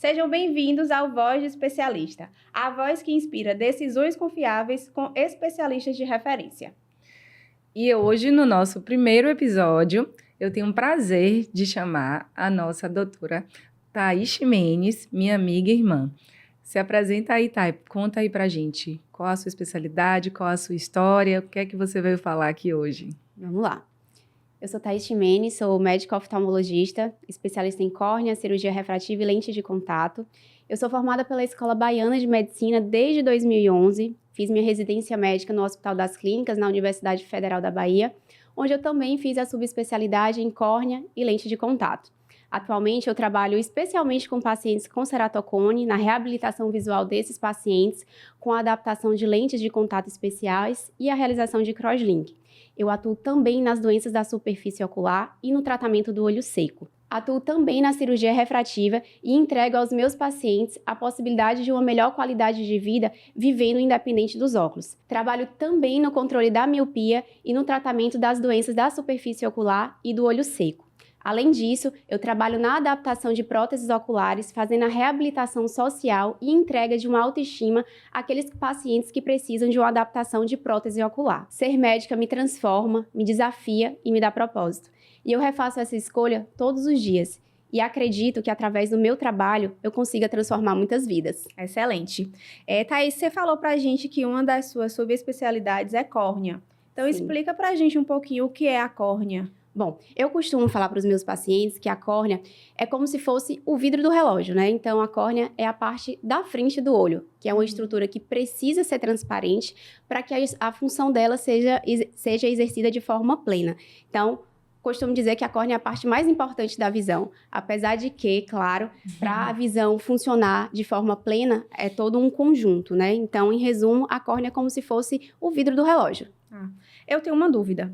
Sejam bem-vindos ao Voz do Especialista, a voz que inspira decisões confiáveis com especialistas de referência. E hoje, no nosso primeiro episódio, eu tenho o prazer de chamar a nossa doutora Thaís Ximenes, minha amiga e irmã. Se apresenta aí, Thay, conta aí pra gente qual a sua especialidade, qual a sua história, o que é que você veio falar aqui hoje? Vamos lá. Eu sou Thaís Ximenes, sou médica oftalmologista, especialista em córnea, cirurgia refrativa e lente de contato. Eu sou formada pela Escola Baiana de Medicina desde 2011, fiz minha residência médica no Hospital das Clínicas, na Universidade Federal da Bahia, onde eu também fiz a subespecialidade em córnea e lente de contato. Atualmente, eu trabalho especialmente com pacientes com ceratocone, na reabilitação visual desses pacientes, com a adaptação de lentes de contato especiais e a realização de crosslink. Eu atuo também nas doenças da superfície ocular e no tratamento do olho seco. Atuo também na cirurgia refrativa e entrego aos meus pacientes a possibilidade de uma melhor qualidade de vida vivendo independente dos óculos. Trabalho também no controle da miopia e no tratamento das doenças da superfície ocular e do olho seco. Além disso, eu trabalho na adaptação de próteses oculares, fazendo a reabilitação social e entrega de uma autoestima àqueles pacientes que precisam de uma adaptação de prótese ocular. Ser médica me transforma, me desafia e me dá propósito. E eu refaço essa escolha todos os dias. E acredito que através do meu trabalho eu consiga transformar muitas vidas. Excelente. Thaís, você falou pra gente que uma das suas subespecialidades é córnea. Então, Sim. Explica pra gente um pouquinho o que é a córnea. Bom, eu costumo falar para os meus pacientes que a córnea é como se fosse o vidro do relógio, né? Então, a córnea é a parte da frente do olho, que é uma estrutura que precisa ser transparente para que a função dela seja exercida de forma plena. Então, costumo dizer que a córnea é a parte mais importante da visão, apesar de que, claro, para a visão funcionar de forma plena, é todo um conjunto, né? Então, em resumo, a córnea é como se fosse o vidro do relógio. Eu tenho uma dúvida.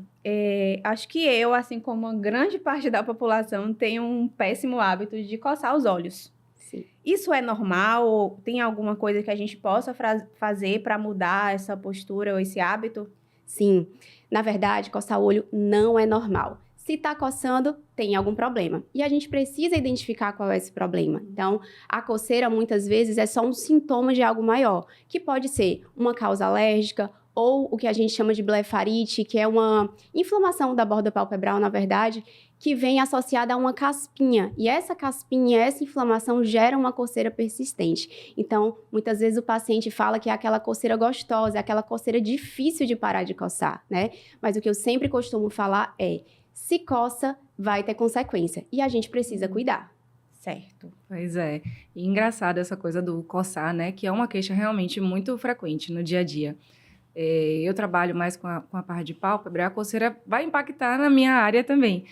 Acho que eu, assim como uma grande parte da população, tenho um péssimo hábito de coçar os olhos. Sim. Isso é normal? Ou tem alguma coisa que a gente possa fazer para mudar essa postura ou esse hábito? Sim. Na verdade, coçar o olho não é normal. Se está coçando, tem algum problema. E a gente precisa identificar qual é esse problema. Então, a coceira, muitas vezes, é só um sintoma de algo maior, que pode ser uma causa alérgica, ou o que a gente chama de blefarite, que é uma inflamação da borda palpebral, na verdade, que vem associada a uma caspinha. E essa caspinha, essa inflamação gera uma coceira persistente. Então, muitas vezes o paciente fala que é aquela coceira gostosa, é aquela coceira difícil de parar de coçar, né? Mas o que eu sempre costumo falar é, se coça, vai ter consequência. E a gente precisa cuidar. Certo. Pois é. E engraçado essa coisa do coçar, né? Que é uma queixa realmente muito frequente no dia a dia. Eu trabalho mais com a parte de pálpebra, a coceira vai impactar na minha área também.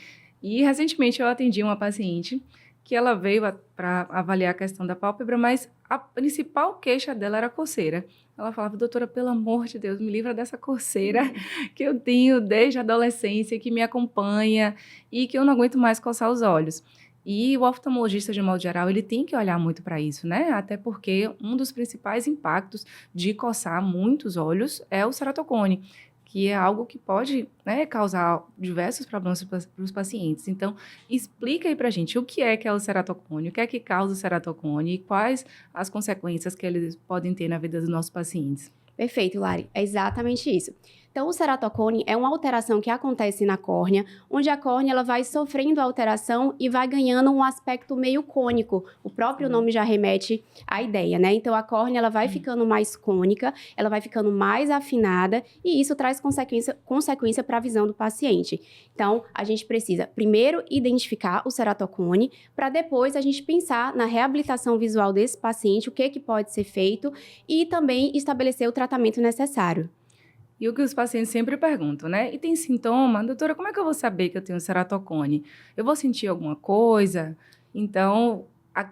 E, recentemente, eu atendi uma paciente que ela veio para avaliar a questão da pálpebra, mas a principal queixa dela era a coceira. Ela falava, doutora, pelo amor de Deus, me livra dessa coceira que eu tenho desde a adolescência, que me acompanha e que eu não aguento mais coçar os olhos. E o oftalmologista, de modo geral, ele tem que olhar muito para isso, né? Até porque um dos principais impactos de coçar muitos olhos é o ceratocone, que é algo que pode, né, causar diversos problemas para os pacientes. Então, explica aí para a gente o que é o ceratocone, o que é que causa o ceratocone e quais as consequências que eles podem ter na vida dos nossos pacientes. Perfeito, Lari. É exatamente isso. Então, o ceratocone é uma alteração que acontece na córnea, onde a córnea ela vai sofrendo a alteração e vai ganhando um aspecto meio cônico. O próprio nome já remete à ideia, né? Então, a córnea ela vai ficando mais cônica, ela vai ficando mais afinada e isso traz consequência para a visão do paciente. Então, a gente precisa primeiro identificar o ceratocone, para depois a gente pensar na reabilitação visual desse paciente, o que pode ser feito e também estabelecer o tratamento necessário. E o que os pacientes sempre perguntam, né? E tem sintoma? Doutora, como é que eu vou saber que eu tenho ceratocone? Eu vou sentir alguma coisa? Então,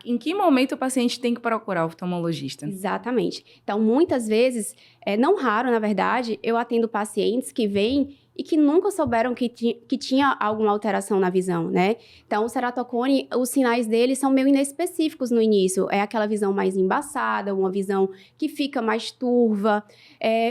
em que momento o paciente tem que procurar o oftalmologista? Exatamente. Então, muitas vezes, não raro, na verdade, eu atendo pacientes que vêm e que nunca souberam que tinha alguma alteração na visão, né? Então, o ceratocone, os sinais dele são meio inespecíficos no início. É aquela visão mais embaçada, uma visão que fica mais turva,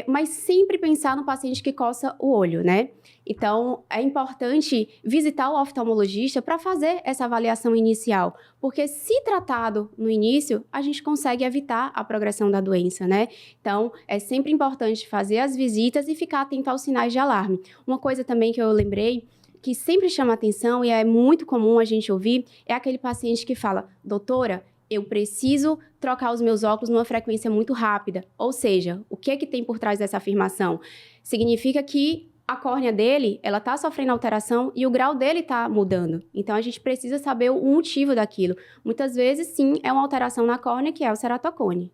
mas sempre pensar no paciente que coça o olho, né? Então, é importante visitar o oftalmologista para fazer essa avaliação inicial, porque se tratado no início, a gente consegue evitar a progressão da doença, né? Então, é sempre importante fazer as visitas e ficar atento aos sinais de alarme. Uma coisa também que eu lembrei, que sempre chama atenção e é muito comum a gente ouvir, é aquele paciente que fala, doutora, eu preciso trocar os meus óculos numa frequência muito rápida. Ou seja, o que é que tem por trás dessa afirmação? Significa que a córnea dele, ela está sofrendo alteração e o grau dele está mudando. Então, a gente precisa saber o motivo daquilo. Muitas vezes, sim, é uma alteração na córnea, que é o ceratocone.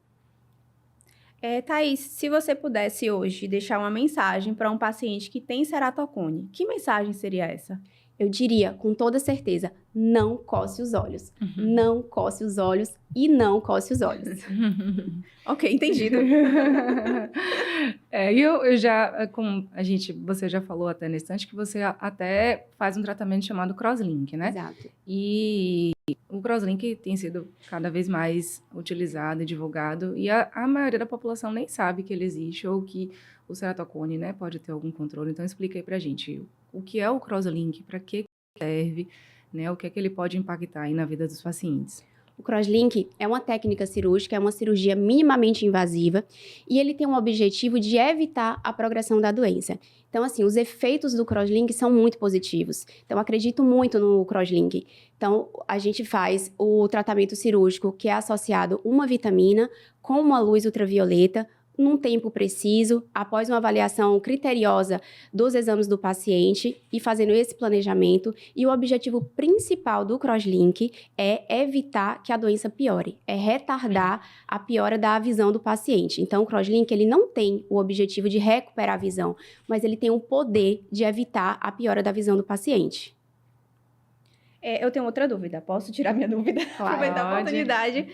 Thaís, se você pudesse hoje deixar uma mensagem para um paciente que tem ceratocone, que mensagem seria essa? Eu diria, com toda certeza, não coce os olhos. Não coce os olhos e não coce os olhos. Ok, entendido. Eu já, como você já falou até nesse instante, que você até faz um tratamento chamado crosslink, né? Exato. E o crosslink tem sido cada vez mais utilizado e divulgado, e a maioria da população nem sabe que ele existe ou que o ceratocone, né, pode ter algum controle. Então, explica aí pra gente o que é o crosslink, para que serve, né, o que é que ele pode impactar aí na vida dos pacientes. O crosslink é uma técnica cirúrgica, é uma cirurgia minimamente invasiva e ele tem um objetivo de evitar a progressão da doença. Então, assim, os efeitos do crosslink são muito positivos. Então, acredito muito no crosslink. Então, a gente faz o tratamento cirúrgico que é associado uma vitamina com uma luz ultravioleta, num tempo preciso, após uma avaliação criteriosa dos exames do paciente e fazendo esse planejamento. E o objetivo principal do crosslink é evitar que a doença piore, é retardar a piora da visão do paciente. Então, o crosslink, ele não tem o objetivo de recuperar a visão, mas ele tem o poder de evitar a piora da visão do paciente. Eu tenho outra dúvida. Posso tirar minha dúvida? Claro. Aproveitar a oportunidade.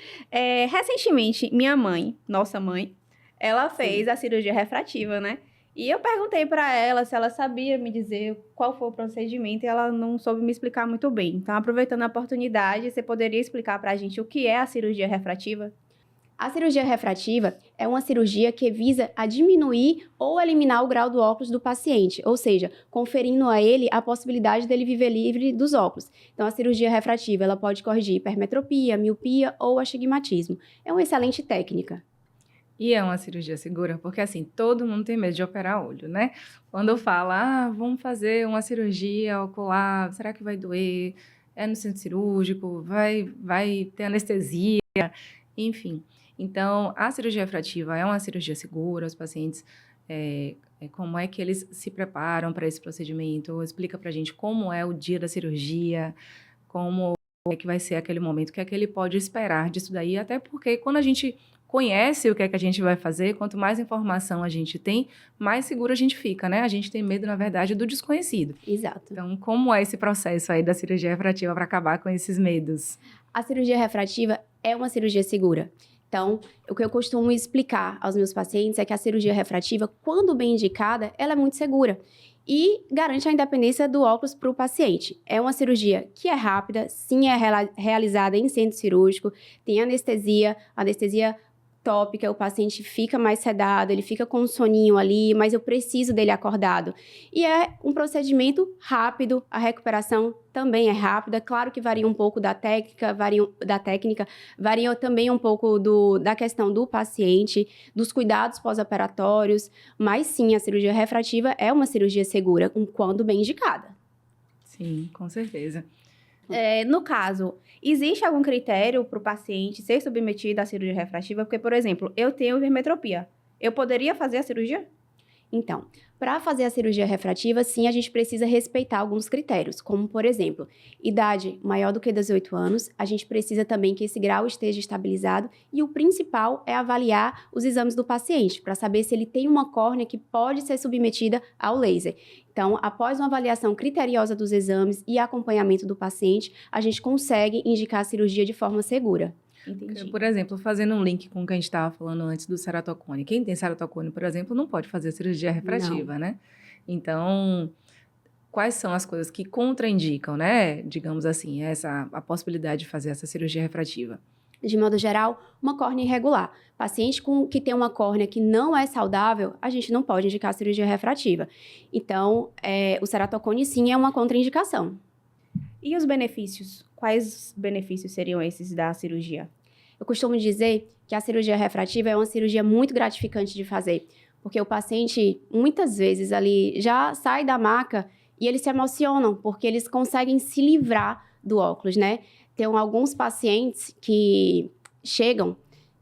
Recentemente, minha mãe, nossa mãe, ela fez a cirurgia refrativa, né? E eu perguntei para ela se ela sabia me dizer qual foi o procedimento e ela não soube me explicar muito bem. Então, aproveitando a oportunidade, você poderia explicar para a gente o que é a cirurgia refrativa? A cirurgia refrativa é uma cirurgia que visa a diminuir ou eliminar o grau do óculos do paciente, ou seja, conferindo a ele a possibilidade dele viver livre dos óculos. Então, a cirurgia refrativa ela pode corrigir hipermetropia, miopia ou astigmatismo. É uma excelente técnica. E é uma cirurgia segura, porque assim, todo mundo tem medo de operar olho, né? Quando fala, vamos fazer uma cirurgia ocular, será que vai doer? É no centro cirúrgico, vai ter anestesia, enfim. Então, a cirurgia refrativa é uma cirurgia segura, os pacientes, como é que eles se preparam para esse procedimento? Explica pra gente como é o dia da cirurgia, como é que vai ser aquele momento, o que é que ele pode esperar disso daí, até porque quando a gente conhece o que é que a gente vai fazer, quanto mais informação a gente tem, mais seguro a gente fica, né? A gente tem medo, na verdade, do desconhecido. Exato. Então, como é esse processo aí da cirurgia refrativa para acabar com esses medos? A cirurgia refrativa é uma cirurgia segura. Então, o que eu costumo explicar aos meus pacientes é que a cirurgia refrativa, quando bem indicada, ela é muito segura e garante a independência do óculos para o paciente. É uma cirurgia que é rápida, sim, é realizada em centro cirúrgico, tem anestesia tópica, o paciente fica mais sedado, ele fica com um soninho ali, mas eu preciso dele acordado. E é um procedimento rápido, a recuperação também é rápida, claro que varia um pouco da técnica, varia também um pouco da questão do paciente, dos cuidados pós-operatórios, mas sim, a cirurgia refrativa é uma cirurgia segura, quando bem indicada. Sim, com certeza. No caso, existe algum critério para o paciente ser submetido à cirurgia refrativa? Porque, por exemplo, eu tenho hipermetropia. Eu poderia fazer a cirurgia? Então, para fazer a cirurgia refrativa, sim, a gente precisa respeitar alguns critérios, como, por exemplo, idade maior do que 18 anos, a gente precisa também que esse grau esteja estabilizado e o principal é avaliar os exames do paciente, para saber se ele tem uma córnea que pode ser submetida ao laser. Então, após uma avaliação criteriosa dos exames e acompanhamento do paciente, a gente consegue indicar a cirurgia de forma segura. Entendi. Por exemplo, fazendo um link com o que a gente estava falando antes do ceratocone. Quem tem ceratocone, por exemplo, não pode fazer cirurgia refrativa, né? Então, quais são as coisas que contraindicam, né? Digamos assim, a possibilidade de fazer essa cirurgia refrativa? de modo geral, uma córnea irregular. Paciente que tem uma córnea que não é saudável, a gente não pode indicar a cirurgia refrativa. Então, o ceratocone, sim, é uma contraindicação. E os benefícios? Quais benefícios seriam esses da cirurgia? Eu costumo dizer que a cirurgia refrativa é uma cirurgia muito gratificante de fazer, porque o paciente, muitas vezes, ali já sai da maca e eles se emocionam, porque eles conseguem se livrar do óculos, né? Tem alguns pacientes que chegam,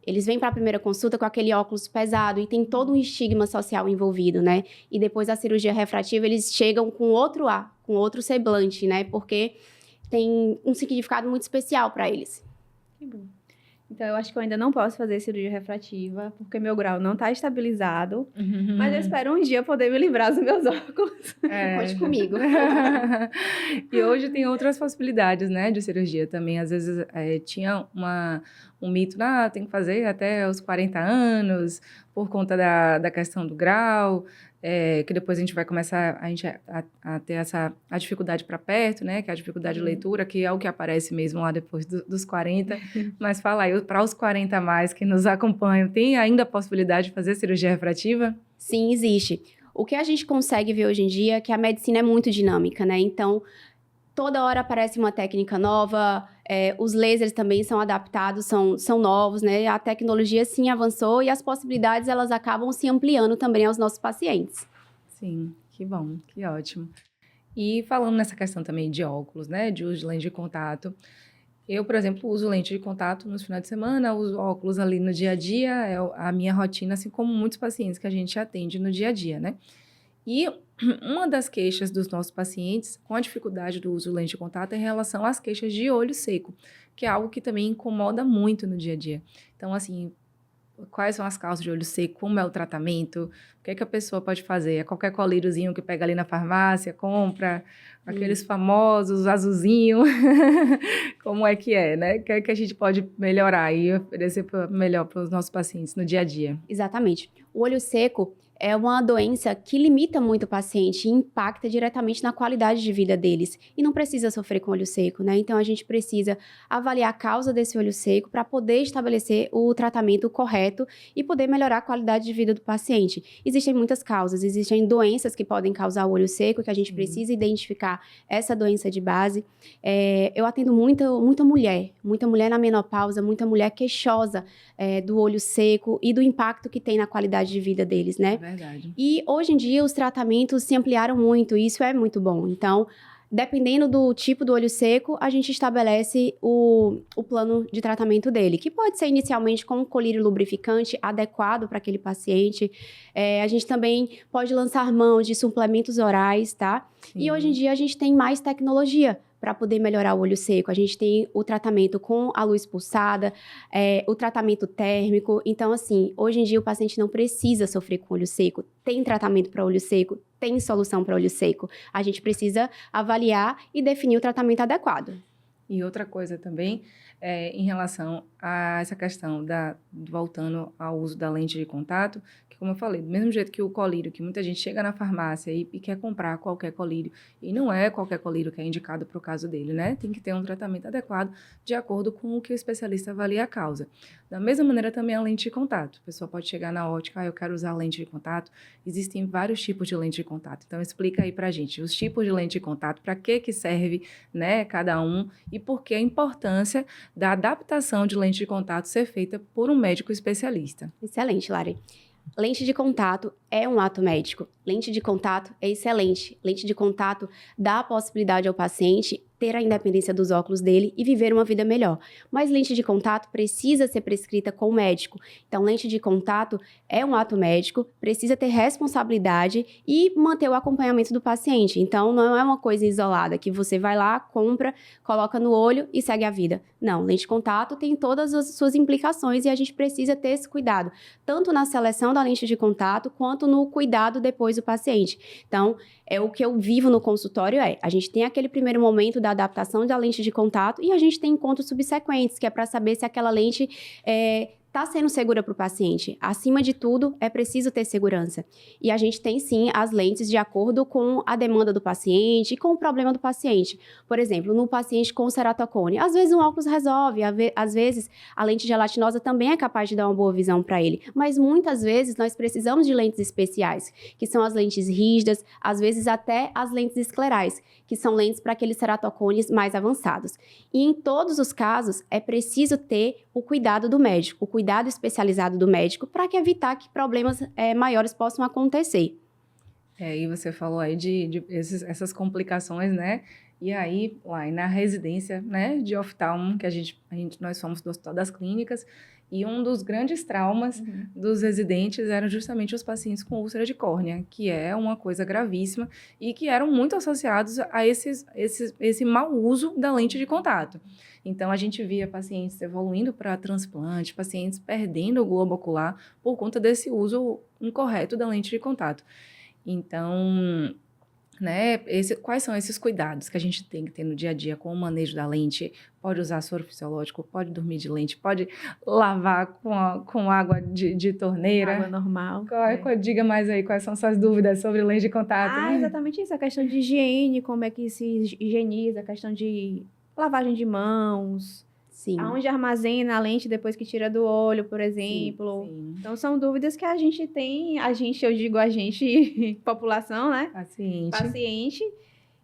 eles vêm para a primeira consulta com aquele óculos pesado e tem todo um estigma social envolvido, né? E depois da cirurgia refrativa, eles chegam com outro ar, com outro semblante, né? Porque tem um significado muito especial para eles. Que bom. Então, eu acho que eu ainda não posso fazer cirurgia refrativa, porque meu grau não está estabilizado. Mas eu espero um dia poder me livrar dos meus óculos. Conte comigo. E hoje tem outras possibilidades, né, de cirurgia também. Às vezes tinha um mito, tem que fazer até os 40 anos, por conta da questão do grau. Que depois a gente vai começar a ter a dificuldade para perto, né? Que é a dificuldade de leitura, que é o que aparece mesmo lá depois dos 40. Mas fala aí, para os 40 a mais que nos acompanham, tem ainda a possibilidade de fazer cirurgia refrativa? Sim, existe. O que a gente consegue ver hoje em dia é que a medicina é muito dinâmica, né? Então, toda hora aparece uma técnica nova, os lasers também são adaptados, são novos, né? A tecnologia, sim, avançou e as possibilidades, elas acabam se ampliando também aos nossos pacientes. Sim, que bom, que ótimo. E falando nessa questão também de óculos, né? De uso de lente de contato. Eu, por exemplo, uso lente de contato nos finais de semana, uso óculos ali no dia a dia, é a minha rotina, assim como muitos pacientes que a gente atende no dia a dia, né? E uma das queixas dos nossos pacientes com a dificuldade do uso de lente de contato é em relação às queixas de olho seco, que é algo que também incomoda muito no dia a dia. Então, assim, quais são as causas de olho seco? Como é o tratamento? O que é que a pessoa pode fazer? É qualquer colíriozinho que pega ali na farmácia, compra, aqueles famosos azulzinho. Como é que é, né? O que é que a gente pode melhorar e oferecer melhor para os nossos pacientes no dia a dia? Exatamente. O olho seco é uma doença que limita muito o paciente e impacta diretamente na qualidade de vida deles. E não precisa sofrer com olho seco, né? Então, a gente precisa avaliar a causa desse olho seco para poder estabelecer o tratamento correto e poder melhorar a qualidade de vida do paciente. Existem muitas causas, existem doenças que podem causar o olho seco, que a gente precisa identificar essa doença de base. Eu atendo muita mulher na menopausa, muita mulher queixosa do olho seco e do impacto que tem na qualidade de vida deles, né? Verdade. E hoje em dia os tratamentos se ampliaram muito e isso é muito bom. Então, dependendo do tipo do olho seco, a gente estabelece o plano de tratamento dele, que pode ser inicialmente com um colírio lubrificante adequado para aquele paciente. A gente também pode lançar mão de suplementos orais, tá? Sim. E hoje em dia a gente tem mais tecnologia para poder melhorar o olho seco. A gente tem o tratamento com a luz pulsada, o tratamento térmico. Então, assim, hoje em dia o paciente não precisa sofrer com olho seco. Tem tratamento para olho seco, tem solução para olho seco. A gente precisa avaliar e definir o tratamento adequado. E outra coisa também, em relação a essa questão voltando ao uso da lente de contato, que como eu falei, do mesmo jeito que o colírio, que muita gente chega na farmácia e quer comprar qualquer colírio, e não é qualquer colírio que é indicado para o caso dele, né? Tem que ter um tratamento adequado de acordo com o que o especialista avalia a causa. Da mesma maneira também a lente de contato. A pessoa pode chegar na ótica, eu quero usar lente de contato. Existem vários tipos de lente de contato. Então, explica aí pra gente os tipos de lente de contato, para que serve, né, cada um, e por que a importância da adaptação de lente de contato ser feita por um médico especialista. Excelente, Lari. Lente de contato é um ato médico. Lente de contato é excelente. Lente de contato dá a possibilidade ao paciente ter a independência dos óculos dele e viver uma vida melhor. Mas lente de contato precisa ser prescrita com o médico. Então, lente de contato é um ato médico, precisa ter responsabilidade e manter o acompanhamento do paciente. Então, não é uma coisa isolada que você vai lá, compra, coloca no olho e segue a vida. Não, lente de contato tem todas as suas implicações e a gente precisa ter esse cuidado, tanto na seleção da lente de contato quanto no cuidado depois do paciente. Então, o que eu vivo no consultório a gente tem aquele primeiro momento da adaptação da lente de contato e a gente tem encontros subsequentes, que é para saber se aquela lente está sendo segura para o paciente. Acima de tudo, é preciso ter segurança. E a gente tem, sim, as lentes de acordo com a demanda do paciente e com o problema do paciente. Por exemplo, no paciente com ceratocone, às vezes um óculos resolve, às vezes a lente gelatinosa também é capaz de dar uma boa visão para ele. Mas muitas vezes nós precisamos de lentes especiais, que são as lentes rígidas, às vezes até as lentes esclerais, que são lentes para aqueles ceratocones mais avançados. E em todos os casos, é preciso ter o cuidado do médico, o cuidado especializado do médico, para evitar que problemas maiores possam acontecer. E você falou aí de essas complicações, né? E aí, lá na residência, né, de oftalmo, que nós somos do Hospital das Clínicas, e um dos grandes traumas dos residentes eram justamente os pacientes com úlcera de córnea, que é uma coisa gravíssima e que eram muito associados a esse mau uso da lente de contato. Então, a gente via pacientes evoluindo para transplante, pacientes perdendo o globo ocular por conta desse uso incorreto da lente de contato. Então, né, quais são esses cuidados que a gente tem que ter no dia a dia com o manejo da lente? Pode usar soro fisiológico, pode dormir de lente, pode lavar com água de torneira. Água normal. Diga mais aí quais são suas dúvidas sobre lente de contato. Né? Exatamente isso, a questão de higiene, como é que se higieniza, a questão de lavagem de mãos, Sim. aonde armazena a lente depois que tira do olho, por exemplo. Sim. Então, são dúvidas que a gente tem, eu digo a gente, população, né? Paciente,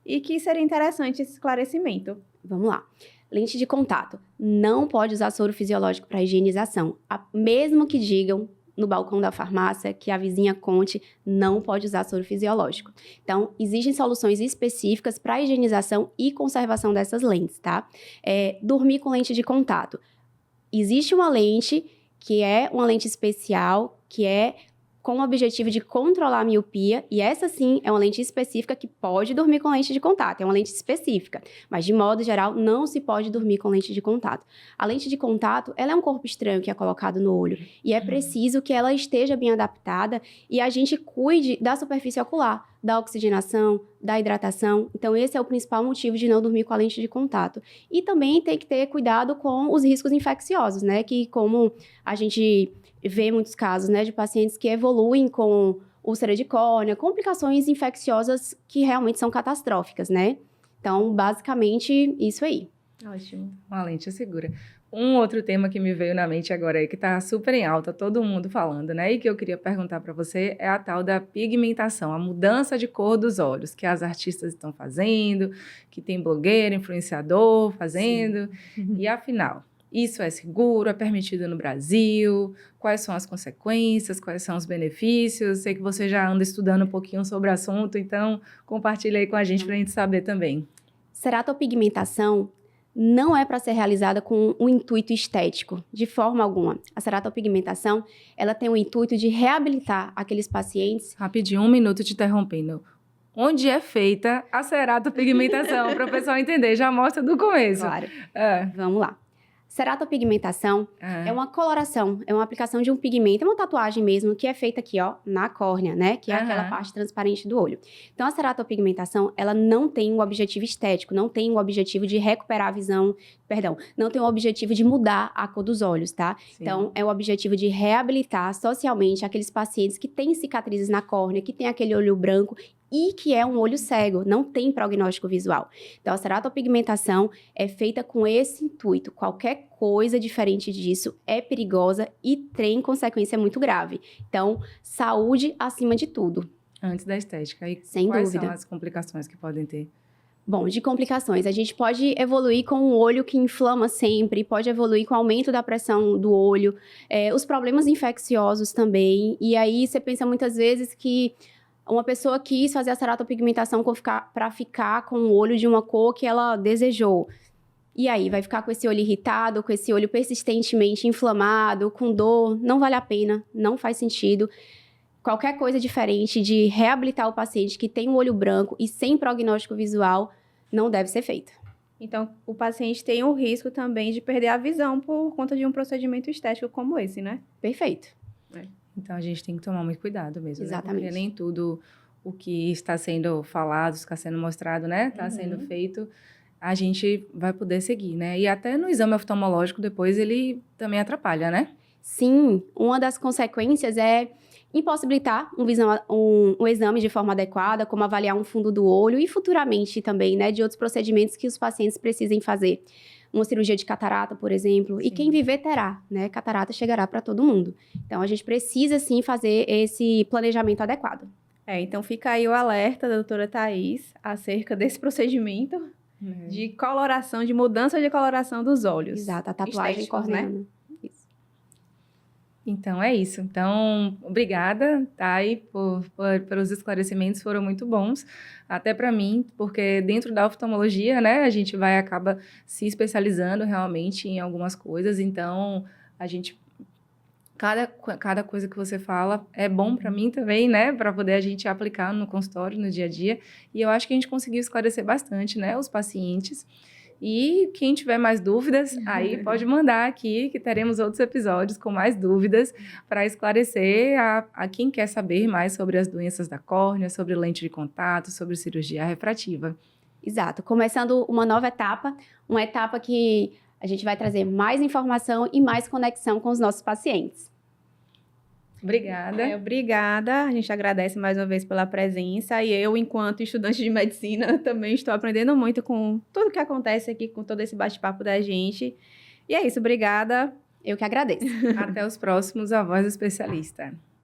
e que seria interessante esse esclarecimento. Vamos lá. Lente de contato. Não pode usar soro fisiológico para higienização. Mesmo que digam no balcão da farmácia que a vizinha conte, não pode usar soro fisiológico. Então, existem soluções específicas para higienização e conservação dessas lentes, tá? Dormir com lente de contato. Existe uma lente que é uma lente especial, que é com o objetivo de controlar a miopia, e essa sim é uma lente específica que pode dormir com lente de contato, é uma lente específica, mas de modo geral não se pode dormir com lente de contato. A lente de contato, ela é um corpo estranho que é colocado no olho, e é preciso que ela esteja bem adaptada e a gente cuide da superfície ocular, da oxigenação, da hidratação. Então, esse é o principal motivo de não dormir com a lente de contato. E também tem que ter cuidado com os riscos infecciosos, né, que como a gente vê muitos casos, né, de pacientes que evoluem com úlcera de córnea, complicações infecciosas que realmente são catastróficas, né? Então, basicamente, isso aí. Ótimo. Uma lente segura. Um outro tema que me veio na mente agora aí, que tá super em alta, todo mundo falando, né? E que eu queria perguntar para você é a tal da pigmentação, a mudança de cor dos olhos, que as artistas estão fazendo, que tem blogueiro, influenciador fazendo. E afinal, isso é seguro? É permitido no Brasil? Quais são as consequências? Quais são os benefícios? Sei que você já anda estudando um pouquinho sobre o assunto, então compartilha aí com a gente para a gente saber também. Ceratopigmentação não é para ser realizada com um intuito estético, de forma alguma. A ceratopigmentação, ela tem o intuito de reabilitar aqueles pacientes... Rapidinho, 1 minuto te interrompendo. Onde é feita a ceratopigmentação? Para o pessoal entender, já mostra do começo. Claro. Vamos lá. Ceratopigmentação é uma coloração, é uma aplicação de um pigmento, é uma tatuagem mesmo, que é feita aqui, ó, na córnea, né? Que é aquela parte transparente do olho. Então, a ceratopigmentação, ela não tem um objetivo estético, não tem um objetivo de recuperar a visão, não tem um objetivo de mudar a cor dos olhos, tá? Sim. Então, é o objetivo de reabilitar socialmente aqueles pacientes que têm cicatrizes na córnea, que têm aquele olho branco e que é um olho cego, não tem prognóstico visual. Então, a ceratopigmentação é feita com esse intuito. Qualquer coisa diferente disso é perigosa e tem consequência muito grave. Então, saúde acima de tudo. Antes da estética. E sem quais dúvida. São as complicações que podem ter? Bom, de complicações, a gente pode evoluir com um olho que inflama sempre, pode evoluir com aumento da pressão do olho, os problemas infecciosos também. E aí, você pensa muitas vezes que uma pessoa quis fazer a ceratopigmentação para ficar com o olho de uma cor que ela desejou. E aí, vai ficar com esse olho irritado, com esse olho persistentemente inflamado, com dor. Não vale a pena, não faz sentido. Qualquer coisa diferente de reabilitar o paciente que tem um olho branco e sem prognóstico visual não deve ser feita. Então, o paciente tem o risco também de perder a visão por conta de um procedimento estético como esse, né? Perfeito. Então, a gente tem que tomar muito cuidado mesmo, Exatamente. Né? Porque nem tudo o que está sendo falado, está sendo mostrado, né? Está sendo feito, a gente vai poder seguir, né? E até no exame oftalmológico, depois, ele também atrapalha, né? Sim, uma das consequências é impossibilitar um exame de forma adequada, como avaliar um fundo do olho e futuramente também, né, de outros procedimentos que os pacientes precisem fazer. Uma cirurgia de catarata, por exemplo, e quem viver terá, né? Catarata chegará para todo mundo. Então, a gente precisa, sim, fazer esse planejamento adequado. Então fica aí o alerta da doutora Thaís acerca desse procedimento de coloração, de mudança de coloração dos olhos. Exato, a tatuagem estéticos, né? corneana. Isso. Então, é isso. Então, obrigada, Thay, pelos esclarecimentos, foram muito bons, até para mim, porque dentro da oftalmologia, né, a gente acaba se especializando realmente em algumas coisas, então, a gente, cada coisa que você fala é bom para mim também, né, para poder a gente aplicar no consultório, no dia a dia, e eu acho que a gente conseguiu esclarecer bastante, né, os pacientes. E quem tiver mais dúvidas, aí pode mandar aqui, que teremos outros episódios com mais dúvidas para esclarecer a quem quer saber mais sobre as doenças da córnea, sobre lente de contato, sobre cirurgia refrativa. Exato. Começando uma nova etapa, uma etapa que a gente vai trazer mais informação e mais conexão com os nossos pacientes. Obrigada. Obrigada. A gente agradece mais uma vez pela presença. E eu, enquanto estudante de medicina, também estou aprendendo muito com tudo que acontece aqui, com todo esse bate-papo da gente. E é isso. Obrigada. Eu que agradeço. Até os próximos A Voz do Especialista.